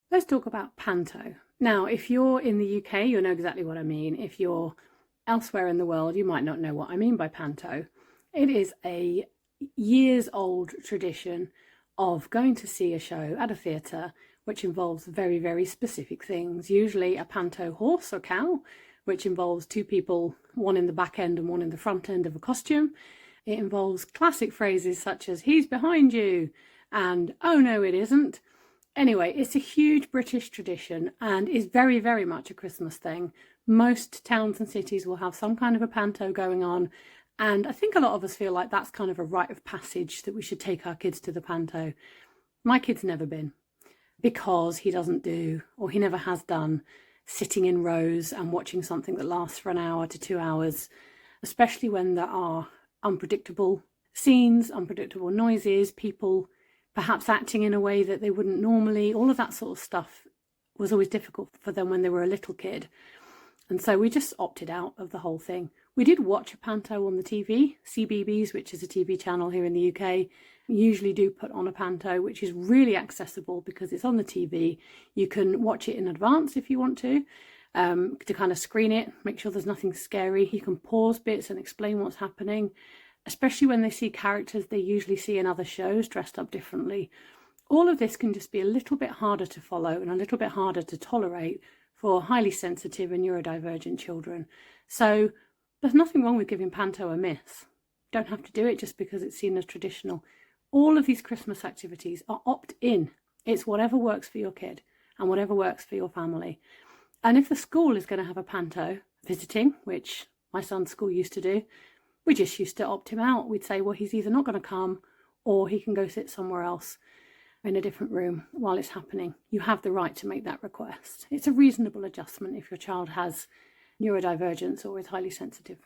Let's talk about Panto. Now, if you're in the UK, you'll know exactly what I mean. If you're elsewhere in the world, you might not know what I mean by Panto. It is a years-old tradition of going to see a show at a theatre which involves very, very specific things. Usually a Panto horse or cow, which involves two people, one in the back end and one in the front end of a costume. It involves classic phrases such as, "He's behind you," and "Oh no, it isn't." Anyway, it's a huge British tradition and is very, very much a Christmas thing. Most towns and cities will have some kind of a panto going on, and I think a lot of us feel like that's kind of a rite of passage, that we should take our kids to the panto. My kid's never been, because he doesn't do, or he never has done, sitting in rows and watching something that lasts for an hour to 2 hours, especially when there are unpredictable scenes, unpredictable noises, people perhaps acting in a way that they wouldn't normally. All of that sort of stuff was always difficult for them when they were a little kid. And so we just opted out of the whole thing. We did watch a panto on the TV. CBeebies, which is a TV channel here in the UK, usually do put on a panto, which is really accessible because it's on the TV. You can watch it in advance if you want to kind of screen it, make sure there's nothing scary. You can pause bits and explain what's happening, especially when they see characters they usually see in other shows dressed up differently. All of this can just be a little bit harder to follow and a little bit harder to tolerate for highly sensitive and neurodivergent children. So there's nothing wrong with giving panto a miss. You don't have to do it just because it's seen as traditional. All of these Christmas activities are opt-in. It's whatever works for your kid and whatever works for your family. And if the school is going to have a panto visiting, which my son's school used to do, we just used to opt him out. We'd say, well, he's either not going to come or he can go sit somewhere else in a different room while it's happening. You have the right to make that request. It's a reasonable adjustment if your child has neurodivergence or is highly sensitive.